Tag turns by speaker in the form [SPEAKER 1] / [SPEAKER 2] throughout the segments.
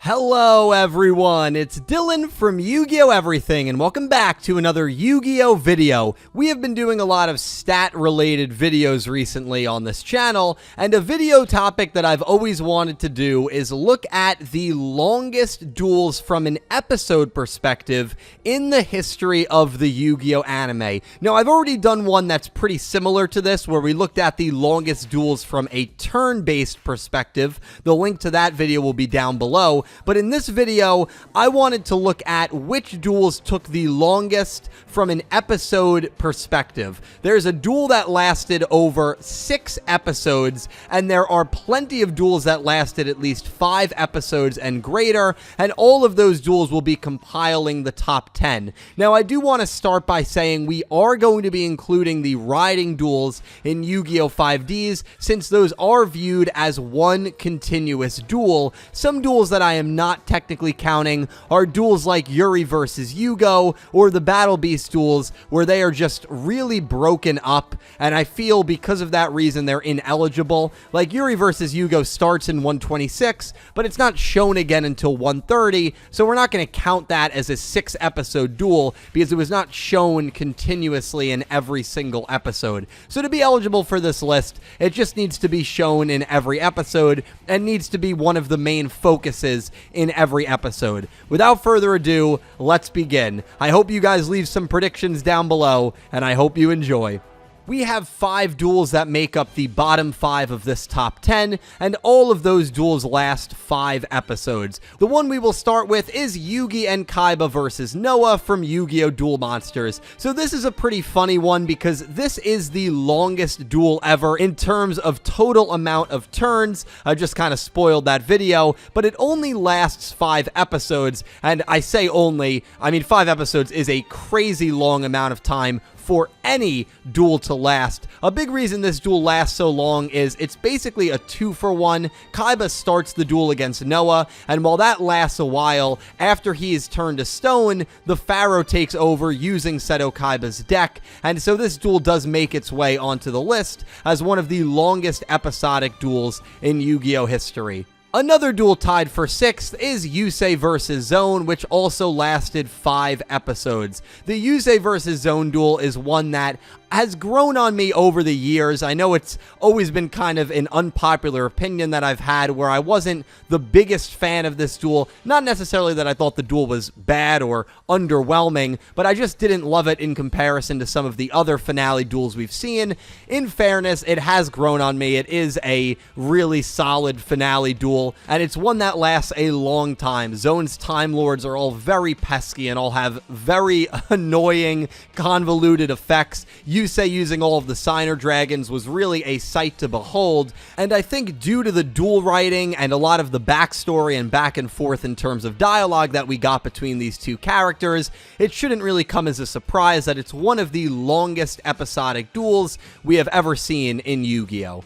[SPEAKER 1] Hello everyone, it's Dylan from Yu-Gi-Oh Everything, and welcome back to another Yu-Gi-Oh video. We have been doing a lot of stat-related videos recently on this channel, and a video topic that I've always wanted to do is look at the longest duels from an episode perspective in the history of the Yu-Gi-Oh anime. Now, I've already done one that's pretty similar to this, where we looked at the longest duels from a turn-based perspective. The link to that video will be down below. But in this video, I wanted to look at which duels took the longest from an episode perspective. There's a duel that lasted over 6 episodes, and there are plenty of duels that lasted at least 5 episodes and greater, and all of those duels will be compiling the top 10. Now, I do want to start by saying we are going to be including the riding duels in Yu-Gi-Oh 5Ds, since those are viewed as one continuous duel. Some duels that I am not technically counting are duels like Yuri versus Yugioh or the Battle Beast duels, where they are just really broken up, and I feel because of that reason they're ineligible. Like Yuri versus Yugioh starts in 126, but it's not shown again until 130, so we're not going to count that as a 6-episode duel because it was not shown continuously in every single episode. So to be eligible for this list, it just needs to be shown in every episode and needs to be one of the main focuses in every episode. Without further ado, let's begin. I hope you guys leave some predictions down below, and I hope you enjoy. We have 5 duels that make up the bottom 5 of this top 10, and all of those duels last 5 episodes. The one we will start with is Yugi and Kaiba versus Noah from Yu-Gi-Oh Duel Monsters. So this is a pretty funny one because this is the longest duel ever in terms of total amount of turns. I just kind of spoiled that video, but it only lasts 5 episodes, and I say only, I mean 5 episodes is a crazy long amount of time for any duel to last. A big reason this duel lasts so long is it's basically a 2-for-1. Kaiba starts the duel against Noah, and while that lasts a while, after he is turned to stone, the Pharaoh takes over using Seto Kaiba's deck, and so this duel does make its way onto the list as one of the longest episodic duels in Yu-Gi-Oh history. Another duel tied for 6th is Yusei vs. Zone, which also lasted 5 episodes. The Yusei vs. Zone duel is one that has grown on me over the years. I know it's always been kind of an unpopular opinion that I've had where I wasn't the biggest fan of this duel. Not necessarily that I thought the duel was bad or underwhelming, but I just didn't love it in comparison to some of the other finale duels we've seen. In fairness, it has grown on me. It is a really solid finale duel, and it's one that lasts a long time. Zone's Time Lords are all very pesky and all have very annoying, convoluted effects. Yusei using all of the Signer Dragons was really a sight to behold, and I think due to the duel writing and a lot of the backstory and back and forth in terms of dialogue that we got between these two characters, it shouldn't really come as a surprise that it's one of the longest episodic duels we have ever seen in Yu-Gi-Oh!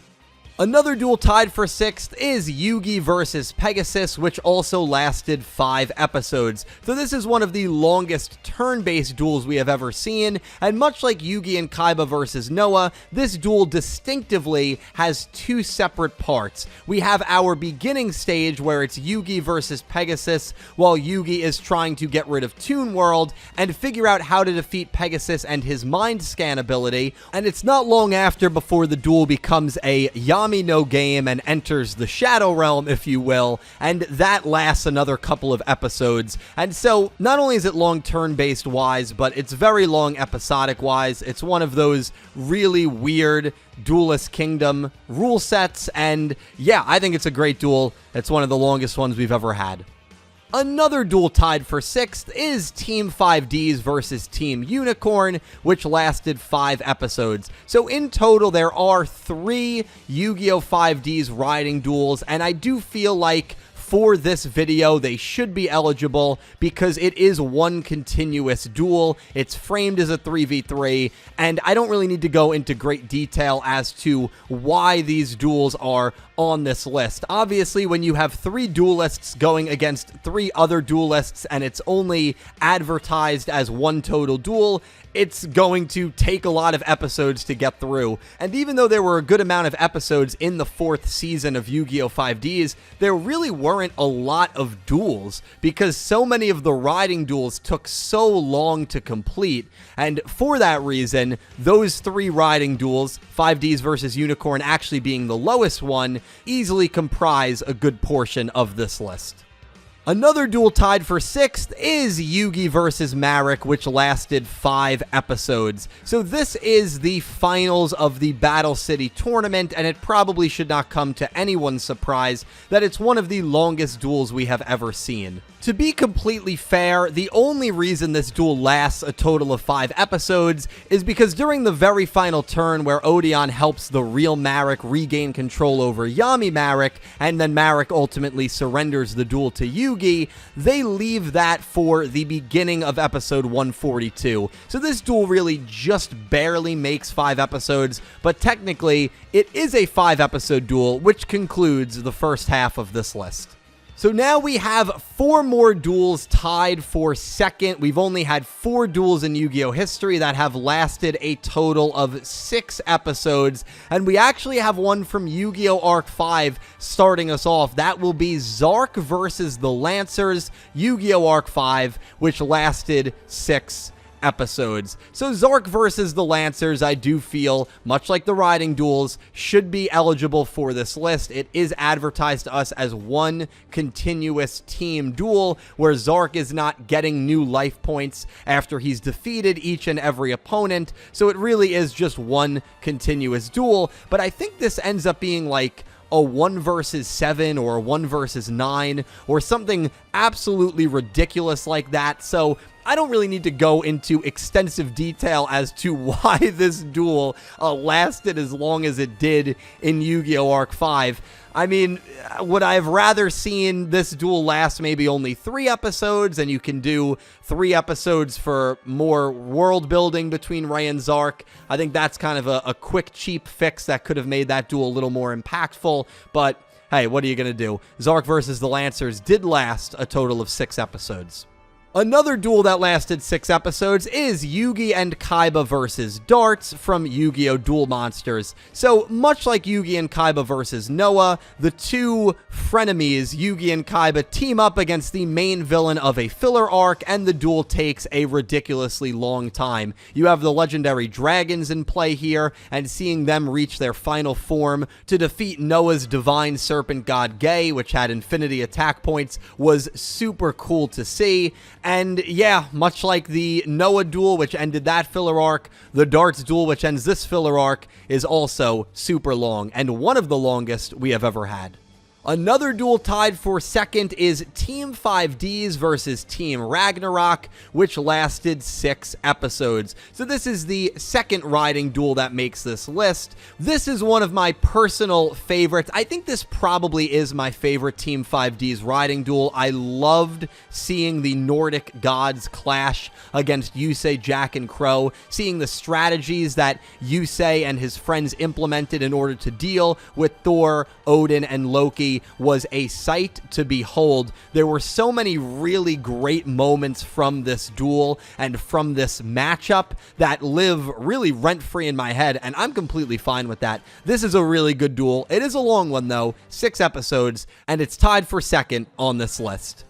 [SPEAKER 1] Another duel tied for 6th is Yugi versus Pegasus, which also lasted 5 episodes. So this is one of the longest turn-based duels we have ever seen, and much like Yugi and Kaiba versus Noah, this duel distinctively has 2 separate parts. We have our beginning stage where it's Yugi versus Pegasus, while Yugi is trying to get rid of Toon World and figure out how to defeat Pegasus and his mind scan ability, and it's not long after before the duel becomes a no game and enters the Shadow Realm, if you will, and that lasts another couple of episodes. And so not only is it long turn-based wise, but it's very long episodic wise. It's one of those really weird Duelist Kingdom rule sets, and yeah, I think it's a great duel. It's one of the longest ones we've ever had. Another duel tied for 6th is Team 5Ds versus Team Unicorn, which lasted 5 episodes. So in total, there are 3 Yu-Gi-Oh 5Ds riding duels, and I do feel like for this video, they should be eligible because it is one continuous duel. It's framed as a 3v3, and I don't really need to go into great detail as to why these duels are on this list. Obviously, when you have 3 duelists going against 3 other duelists and it's only advertised as one total duel, it's going to take a lot of episodes to get through. And even though there were a good amount of episodes in the 4th season of Yu-Gi-Oh 5Ds, there really weren't a lot of duels because so many of the riding duels took so long to complete. And for that reason, those 3 riding duels, 5Ds versus Unicorn actually being the lowest one, easily comprise a good portion of this list. Another duel tied for 6th is Yugi versus Marek, which lasted 5 episodes. So this is the finals of the Battle City tournament, and it probably should not come to anyone's surprise that it's one of the longest duels we have ever seen. To be completely fair, the only reason this duel lasts a total of 5 episodes is because during the very final turn where Odeon helps the real Marek regain control over Yami Marek, and then Marek ultimately surrenders the duel to Yugi, they leave that for the beginning of episode 142. So this duel really just barely makes 5 episodes, but technically it is a 5-episode duel, which concludes the first half of this list. So now we have 4 more duels tied for 2nd. We've only had 4 duels in Yu-Gi-Oh history that have lasted a total of 6 episodes. And we actually have one from Yu-Gi-Oh Arc 5 starting us off. That will be Zark versus the Lancers, Yu-Gi-Oh Arc 5, which lasted 6 episodes. So Zark versus the Lancers, I do feel, much like the riding duels, should be eligible for this list. It is advertised to us as one continuous team duel where Zark is not getting new life points after he's defeated each and every opponent. So it really is just one continuous duel. But I think this ends up being like a 1 versus 7 or a 1 versus 9 or something absolutely ridiculous like that. So I don't really need to go into extensive detail as to why this duel lasted as long as it did in Yu-Gi-Oh! Arc 5. I mean, would I have rather seen this duel last maybe only 3 episodes, and you can do 3 episodes for more world building between Ray and Zark? I think that's kind of a quick, cheap fix that could have made that duel a little more impactful, but hey, what are you going to do? Zark versus the Lancers did last a total of 6 episodes. Another duel that lasted 6 episodes is Yugi and Kaiba versus Darts from Yu-Gi-Oh Duel Monsters. So, much like Yugi and Kaiba versus Noah, the 2 frenemies, Yugi and Kaiba, team up against the main villain of a filler arc, and the duel takes a ridiculously long time. You have the legendary dragons in play here, and seeing them reach their final form to defeat Noah's divine serpent god Gay, which had infinity attack points, was super cool to see. And yeah, much like the Noah duel, which ended that filler arc, the Darts duel, which ends this filler arc, is also super long, and one of the longest we have ever had. Another duel tied for 2nd is Team 5Ds versus Team Ragnarok, which lasted 6 episodes. So this is the 2nd riding duel that makes this list. This is one of my personal favorites. I think this probably is my favorite Team 5Ds riding duel. I loved seeing the Nordic gods clash against Yusei, Jack, and Crow, seeing the strategies that Yusei and his friends implemented in order to deal with Thor, Odin, and Loki was a sight to behold. There were so many really great moments from this duel and from this matchup that live really rent-free in my head, and I'm completely fine with that. This is a really good duel. It is a long one, though, 6 episodes, and it's tied for 2nd on this list.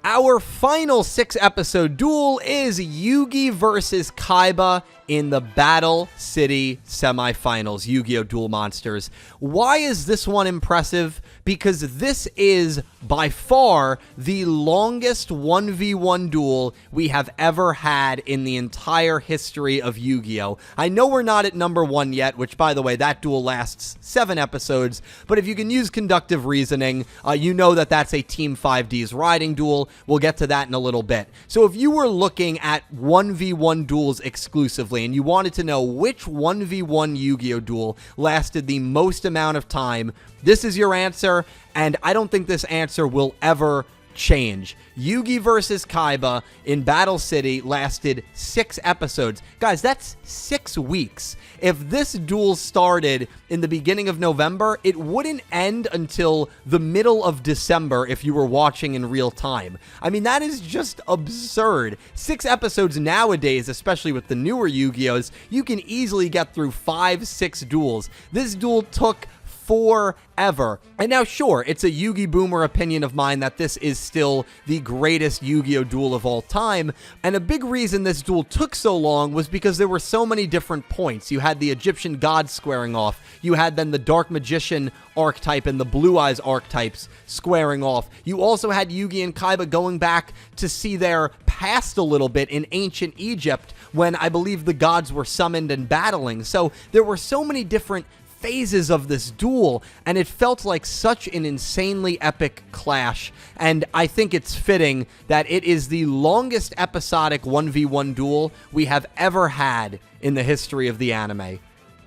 [SPEAKER 1] Our final 6-episode duel is Yugi versus Kaiba in the Battle City Semifinals, Yu-Gi-Oh! Duel Monsters. Why is this one impressive? Because this is, by far, the longest 1v1 duel we have ever had in the entire history of Yu-Gi-Oh! I know we're not at number 1 yet, which, by the way, that duel lasts 7 episodes, but if you can use conductive reasoning, you know that that's a Team 5D's riding duel. We'll get to that in a little bit. So if you were looking at 1v1 duels exclusively, and you wanted to know which 1v1 Yu-Gi-Oh! Duel lasted the most amount of time, this is your answer, and I don't think this answer will ever change. Yugi versus Kaiba in Battle City lasted 6 episodes. Guys, that's 6 weeks. If this duel started in the beginning of November, it wouldn't end until the middle of December if you were watching in real time. I mean, that is just absurd. 6 episodes nowadays, especially with the newer Yu-Gi-Ohs, you can easily get through 5-6 duels. This duel took forever. And now, sure, it's a Yugi Boomer opinion of mine that this is still the greatest Yu-Gi-Oh duel of all time, and a big reason this duel took so long was because there were so many different points. You had the Egyptian gods squaring off, you had then the Dark Magician archetype and the Blue Eyes archetypes squaring off. You also had Yugi and Kaiba going back to see their past a little bit in ancient Egypt when I believe the gods were summoned and battling. So there were so many different phases of this duel, and it felt like such an insanely epic clash, and I think it's fitting that it is the longest episodic 1v1 duel we have ever had in the history of the anime.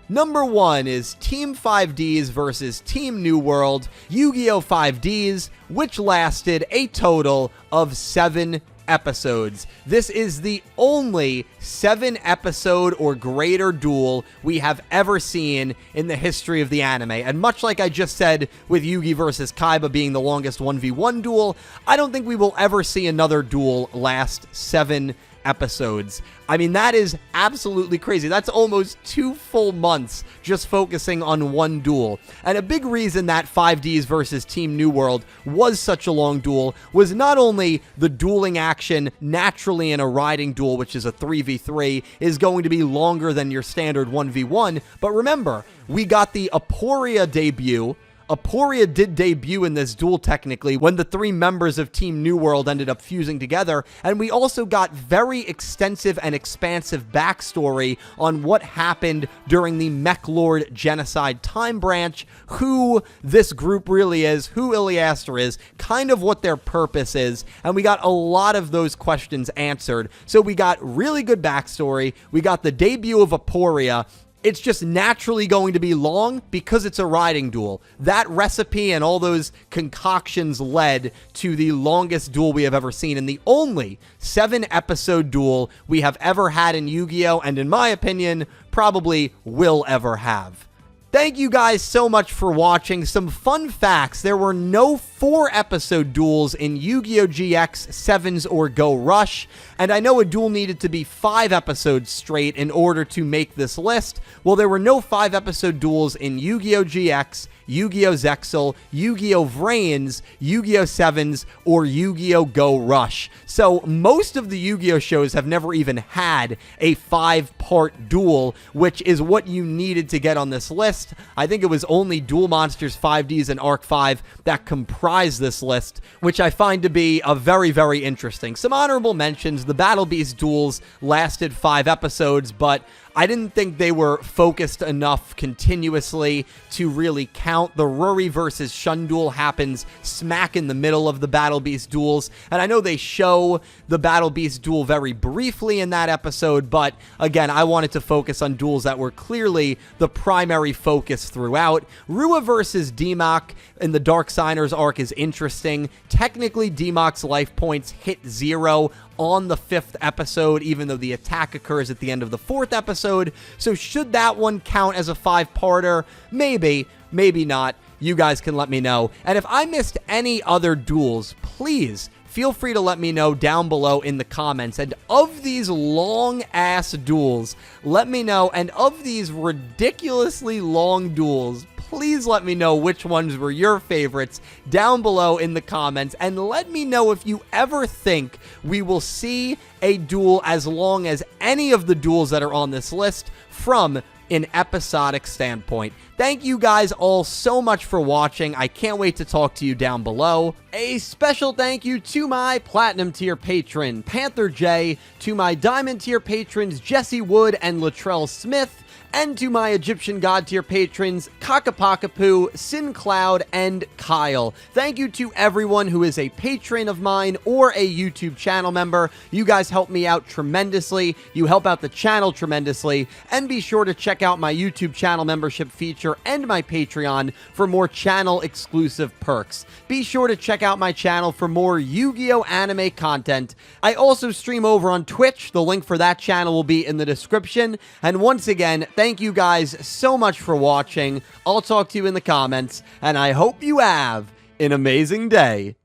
[SPEAKER 1] Number 1 is Team 5Ds versus Team New World, Yu-Gi-Oh 5Ds, which lasted a total of 7 episodes. This is the only 7-episode or greater duel we have ever seen in the history of the anime. And much like I just said with Yugi versus Kaiba being the longest 1v1 duel, I don't think we will ever see another duel last 7 episodes. I mean, that is absolutely crazy. That's almost 2 full months just focusing on one duel. And a big reason that 5Ds versus Team New World was such a long duel was not only the dueling action naturally in a riding duel, which is a 3v3, is going to be longer than your standard 1v1, but remember, we got the Aporia debut. Aporia did debut in this duel technically when the 3 members of Team New World ended up fusing together, and we also got very extensive and expansive backstory on what happened during the Mech Lord Genocide Time Branch, who this group really is, who Iliaster is, kind of what their purpose is, and we got a lot of those questions answered. So we got really good backstory, we got the debut of Aporia. It's just naturally going to be long because it's a riding duel. That recipe and all those concoctions led to the longest duel we have ever seen, and the only 7-episode duel we have ever had in Yu-Gi-Oh, and in my opinion, probably will ever have. Thank you guys so much for watching. Some fun facts: there were no 4-episode duels in Yu-Gi-Oh! GX, 7s, or Go Rush, and I know a duel needed to be 5 episodes straight in order to make this list. Well, there were no 5-episode duels in Yu-Gi-Oh! GX, Yu-Gi-Oh! Zexal, Yu-Gi-Oh! Vrains, Yu-Gi-Oh! 7s, or Yu-Gi-Oh! Go Rush. So most of the Yu-Gi-Oh! shows have never even had a 5-part duel, which is what you needed to get on this list. I think it was only Duel Monsters 5Ds and Arc 5 that comprise this list, which I find to be a very, very interesting. Some honorable mentions: the Battle Beast duels lasted 5 episodes, but I didn't think they were focused enough continuously to really count. The Ruri versus Shun duel happens smack in the middle of the Battle Beast duels, and I know they show the Battle Beast duel very briefly in that episode, but again, I wanted to focus on duels that were clearly the primary focus throughout. Rua versus D-Mok in the Dark Signers arc is interesting. Technically, D-Mok's life points hit 0 on the 5th episode, even though the attack occurs at the end of the 4th episode. So should that one count as a 5-parter? Maybe, maybe not. You guys can let me know. And if I missed any other duels, please feel free to let me know down below in the comments. And of these long-ass duels, let me know. And of these ridiculously long duels, please let me know which ones were your favorites down below in the comments, and let me know if you ever think we will see a duel as long as any of the duels that are on this list from an episodic standpoint. Thank you guys all so much for watching. I can't wait to talk to you down below. A special thank you to my Platinum tier patron, Panther J, to my Diamond tier patrons, Jesse Wood and Latrell Smith, and to my Egyptian God tier patrons, Ccapacappuuu, Syn Cloud, and Kyle. Thank you to everyone who is a patron of mine or a YouTube channel member. You guys help me out tremendously. You help out the channel tremendously. And be sure to check out my YouTube channel membership feature and my Patreon for more channel exclusive perks. Be sure to check out my channel for more Yu-Gi-Oh anime content. I also stream over on Twitch. The link for that channel will be in the description. And once again, thank you guys so much for watching. I'll talk to you in the comments, and I hope you have an amazing day.